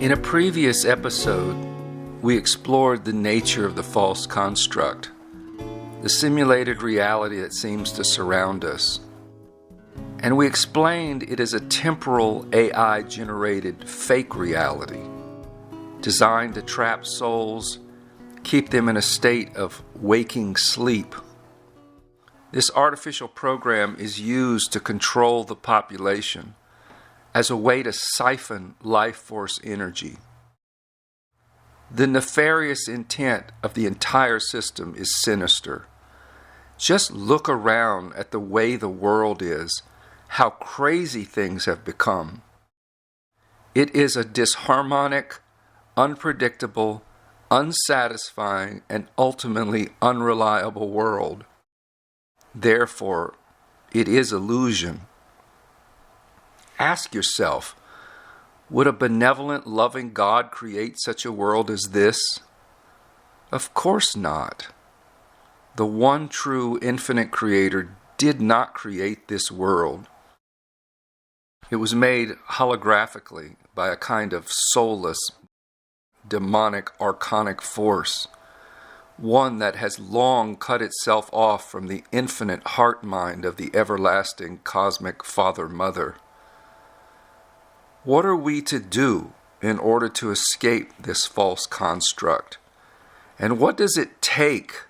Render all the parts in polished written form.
In a previous episode, we explored the nature of the false construct, the simulated reality that seems to surround us. And we explained it is a temporal AI-generated fake reality, designed to trap souls, keep them in a state of waking sleep. This artificial program is used to control the population as a way to siphon life force energy. The nefarious intent of the entire system is sinister. Just look around at the way the world is, how crazy things have become. It is a disharmonic, unpredictable, unsatisfying, and ultimately unreliable world. Therefore, it is illusion. Ask yourself, would a benevolent, loving God create such a world as this? Of course not. The one true infinite creator did not create this world. It was made holographically by a kind of soulless, demonic, archonic force, one that has long cut itself off from the infinite heart-mind of the everlasting cosmic Father-Mother. What are we to do in order to escape this false construct? And what does it take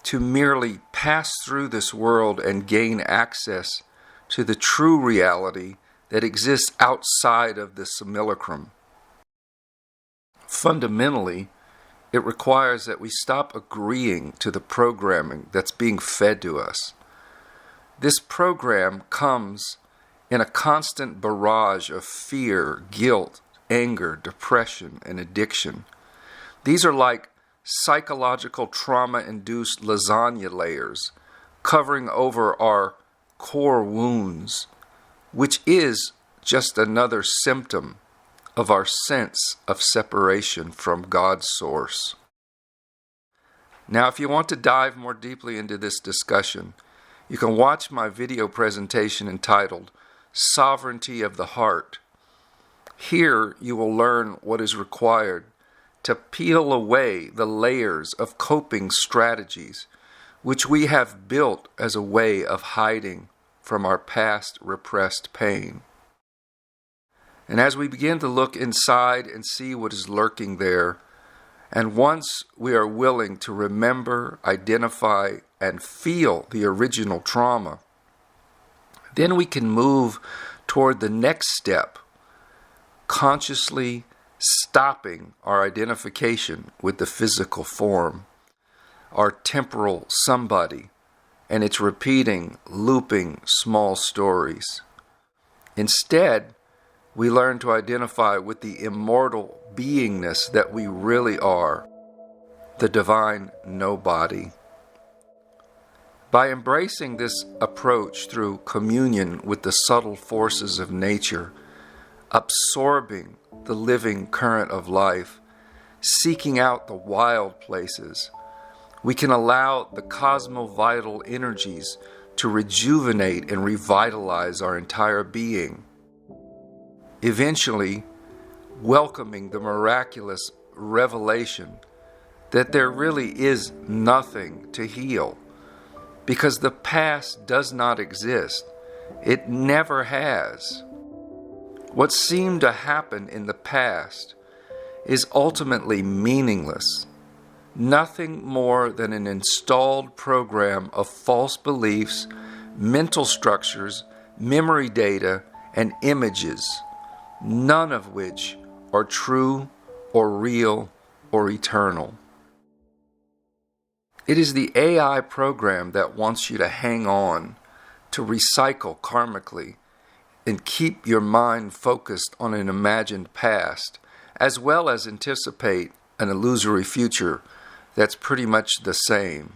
to merely pass through this world and gain access to the true reality that exists outside of the simulacrum? Fundamentally, it requires that we stop agreeing to the programming that's being fed to us. This program comes in a constant barrage of fear, guilt, anger, depression, and addiction. These are like psychological trauma-induced lasagna layers covering over our core wounds, which is just another symptom of our sense of separation from God's source. Now, if you want to dive more deeply into this discussion, you can watch my video presentation entitled Sovereignty of the Heart. Here you will learn what is required to peel away the layers of coping strategies which we have built as a way of hiding from our past repressed pain. And as we begin to look inside and see what is lurking there, and once we are willing to remember, identify, and feel the original trauma, then we can move toward the next step, consciously stopping our identification with the physical form, our temporal somebody, and its repeating, looping small stories. Instead, we learn to identify with the immortal beingness that we really are, the divine nobody. By embracing this approach through communion with the subtle forces of nature, absorbing the living current of life, seeking out the wild places, we can allow the cosmovital energies to rejuvenate and revitalize our entire being, eventually welcoming the miraculous revelation that there really is nothing to heal, because the past does not exist. It never has. What seemed to happen in the past is ultimately meaningless, nothing more than an installed program of false beliefs, mental structures, memory data, and images, none of which are true or real or eternal. It is the AI program that wants you to hang on, to recycle karmically, and keep your mind focused on an imagined past, as well as anticipate an illusory future that's pretty much the same.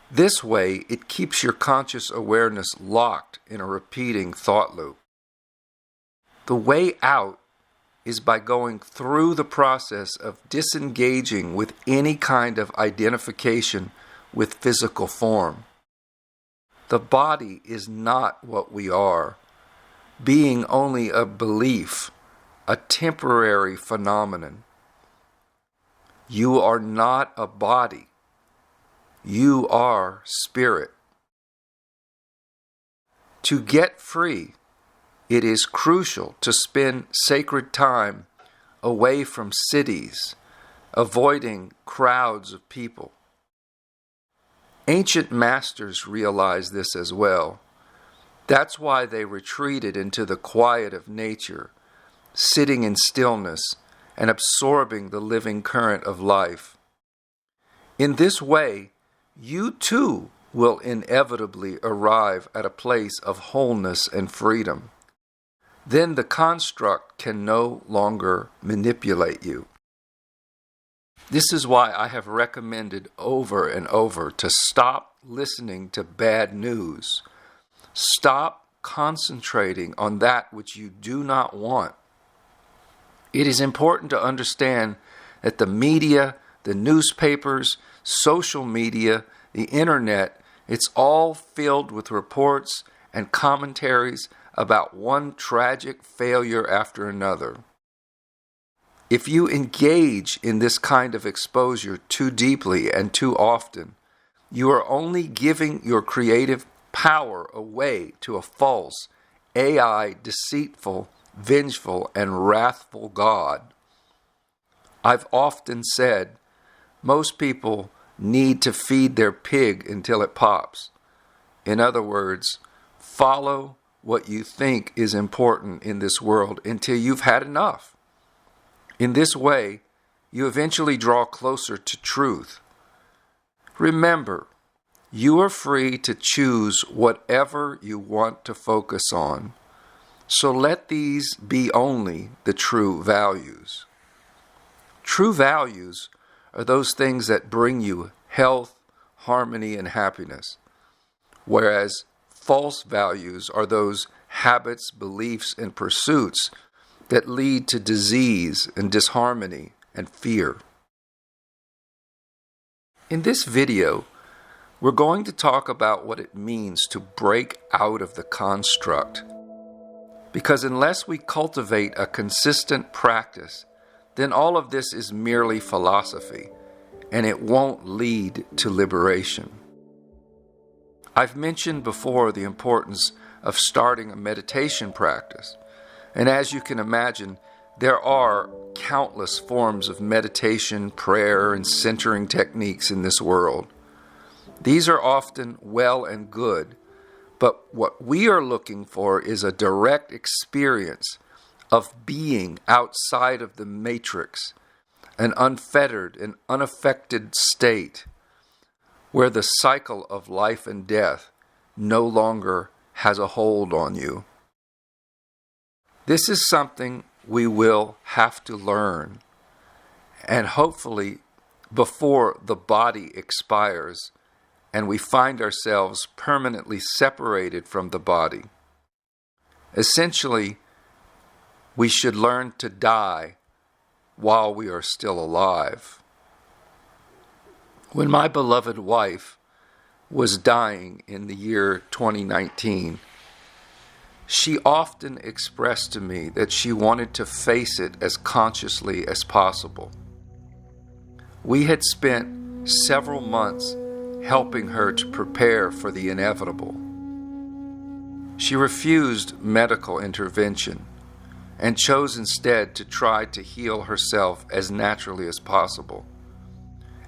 This way, it keeps your conscious awareness locked in a repeating thought loop. The way out is by going through the process of disengaging with any kind of identification with physical form. The body is not what we are, being only a belief, a temporary phenomenon. You are not a body. You are spirit. To get free, it is crucial to spend sacred time away from cities, avoiding crowds of people. Ancient masters realized this as well. That's why they retreated into the quiet of nature, sitting in stillness and absorbing the living current of life. In this way, you too will inevitably arrive at a place of wholeness and freedom. Then the construct can no longer manipulate you. This is why I have recommended over and over to stop listening to bad news. Stop concentrating on that which you do not want. It is important to understand that the media, the newspapers, social media, the internet, it's all filled with reports and commentaries about one tragic failure after another. If you engage in this kind of exposure too deeply and too often, you are only giving your creative power away to a false, AI, deceitful, vengeful, and wrathful God. I've often said, most people need to feed their pig until it pops. In other words, follow what you think is important in this world until you've had enough. In this way, you eventually draw closer to truth. Remember, you are free to choose whatever you want to focus on. So let these be only the true values. True values are those things that bring you health, harmony, and happiness, whereas false values are those habits, beliefs, and pursuits that lead to disease and disharmony and fear. In this video, we're going to talk about what it means to break out of the construct. Because unless we cultivate a consistent practice, then all of this is merely philosophy, and it won't lead to liberation. I've mentioned before the importance of starting a meditation practice, and as you can imagine, there are countless forms of meditation, prayer, and centering techniques in this world. These are often well and good, but what we are looking for is a direct experience of being outside of the matrix, an unfettered and unaffected state where the cycle of life and death no longer has a hold on you. This is something we will have to learn, and hopefully before the body expires and we find ourselves permanently separated from the body. Essentially, we should learn to die while we are still alive. When my beloved wife was dying in the year 2019, she often expressed to me that she wanted to face it as consciously as possible. We had spent several months helping her to prepare for the inevitable. She refused medical intervention and chose instead to try to heal herself as naturally as possible.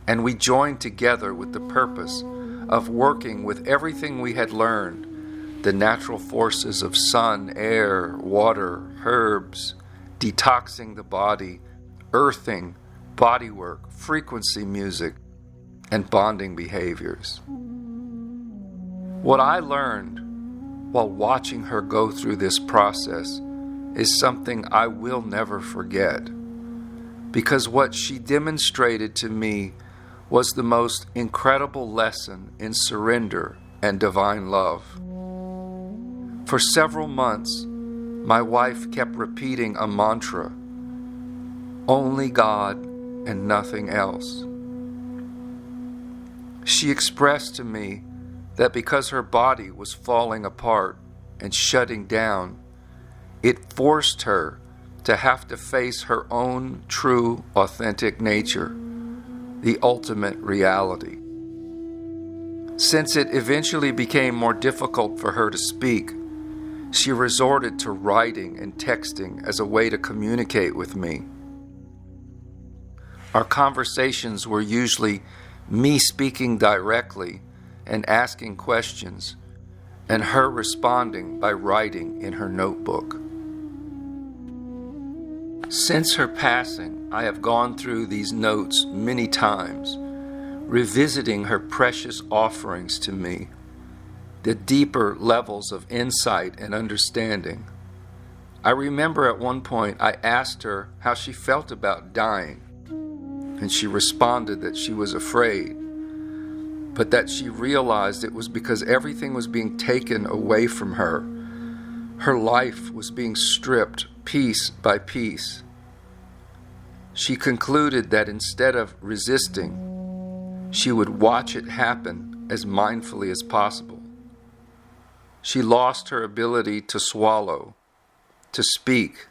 And we joined together with the purpose of working with everything we had learned, the natural forces of sun, air, water, herbs, detoxing the body, earthing, bodywork, frequency music, and bonding behaviors. What I learned while watching her go through this process is something I will never forget, because what she demonstrated to me was the most incredible lesson in surrender and divine love. For several months, my wife kept repeating a mantra, only God and nothing else. She expressed to me that because her body was falling apart and shutting down, it forced her to have to face her own true, authentic nature, the ultimate reality. Since it eventually became more difficult for her to speak, she resorted to writing and texting as a way to communicate with me. Our conversations were usually me speaking directly and asking questions, and her responding by writing in her notebook. Since her passing, I have gone through these notes many times, revisiting her precious offerings to me, the deeper levels of insight and understanding. I remember at one point I asked her how she felt about dying, and she responded that she was afraid, but that she realized it was because everything was being taken away from her. Her life was being stripped piece by piece. She concluded that instead of resisting, she would watch it happen as mindfully as possible. She lost her ability to swallow, to speak.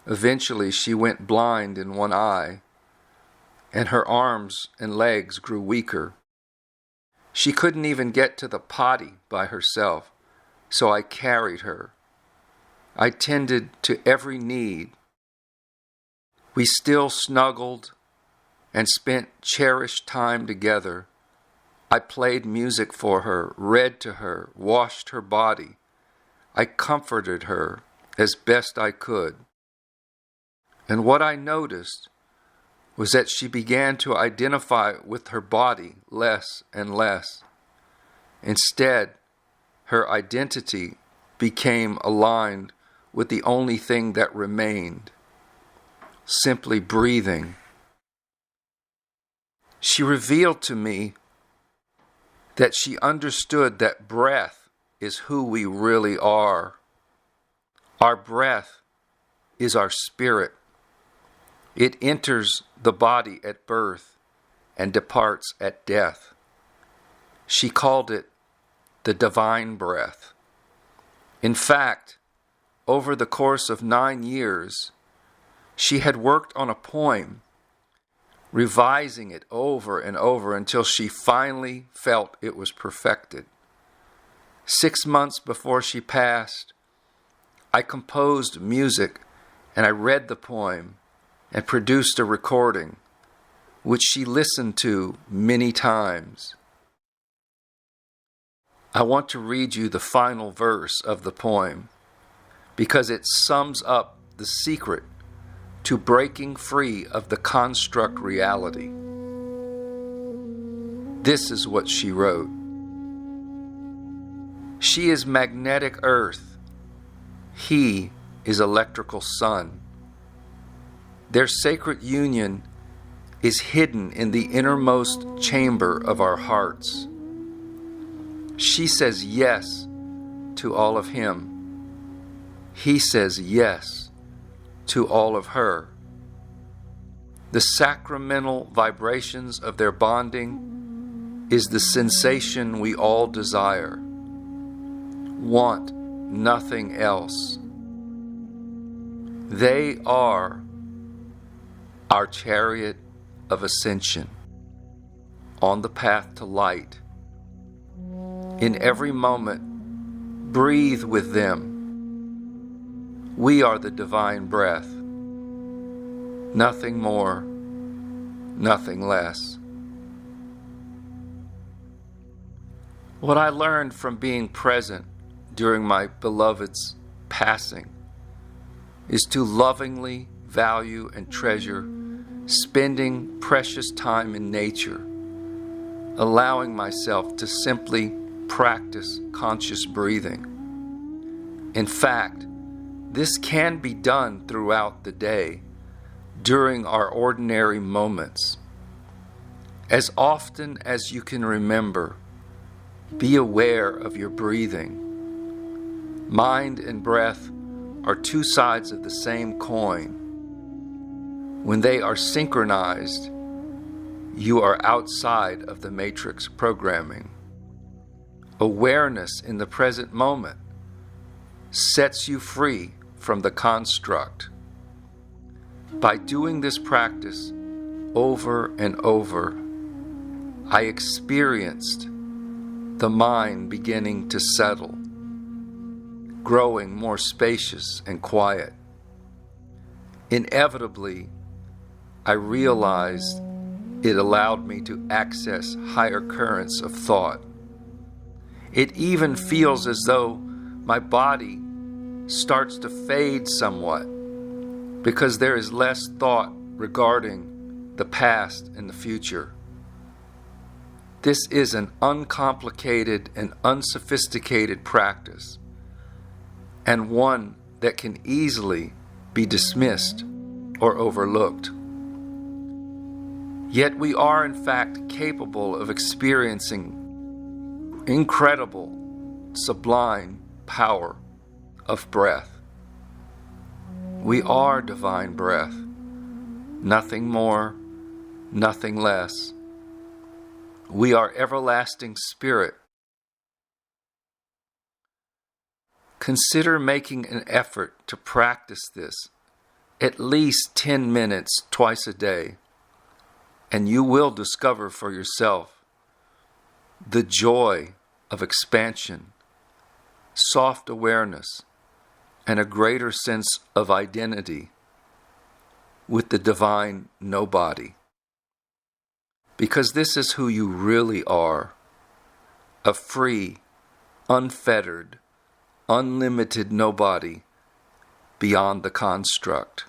Eventually, she went blind in one eye, and her arms and legs grew weaker. She couldn't even get to the potty by herself, so I carried her. I tended to every need. We still snuggled and spent cherished time together. I played music for her, read to her, washed her body. I comforted her as best I could. And what I noticed was that she began to identify with her body less and less. Instead, her identity became aligned with the only thing that remained, simply breathing. She revealed to me that she understood that breath is who we really are. Our breath is our spirit. It enters the body at birth and departs at death. She called it the divine breath. In fact, over the course of 9 years, she had worked on a poem, revising it over and over until she finally felt it was perfected. 6 months before she passed, I composed music and I read the poem and produced a recording, which she listened to many times. I want to read you the final verse of the poem because it sums up the secret to breaking free of the construct reality. This is what she wrote. She is magnetic earth. He is electrical sun. Their sacred union is hidden in the innermost chamber of our hearts. She says yes to all of him. He says yes to all of her. The sacramental vibrations of their bonding is the sensation we all desire. Want nothing else. They are our chariot of ascension on the path to light. In every moment, breathe with them. We are the divine breath. Nothing more, nothing less. What I learned from being present during my beloved's passing is to lovingly value and treasure spending precious time in nature, allowing myself to simply practice conscious breathing. In fact, this can be done throughout the day, during our ordinary moments. As often as you can remember, be aware of your breathing. Mind and breath are two sides of the same coin. When they are synchronized, you are outside of the matrix programming. Awareness in the present moment sets you free from the construct. By doing this practice over and over, I experienced the mind beginning to settle, growing more spacious and quiet. Inevitably, I realized it allowed me to access higher currents of thought. It even feels as though my body starts to fade somewhat because there is less thought regarding the past and the future. This is an uncomplicated and unsophisticated practice, and one that can easily be dismissed or overlooked. Yet we are in fact capable of experiencing incredible, sublime power of breath. We are divine breath, nothing more, nothing less. We are everlasting spirit. Consider making an effort to practice this at least 10 minutes twice a day, and you will discover for yourself the joy of expansion, soft awareness, and a greater sense of identity with the divine nobody. Because this is who you really are, a free, unfettered, unlimited nobody beyond the construct.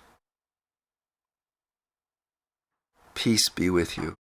Peace be with you.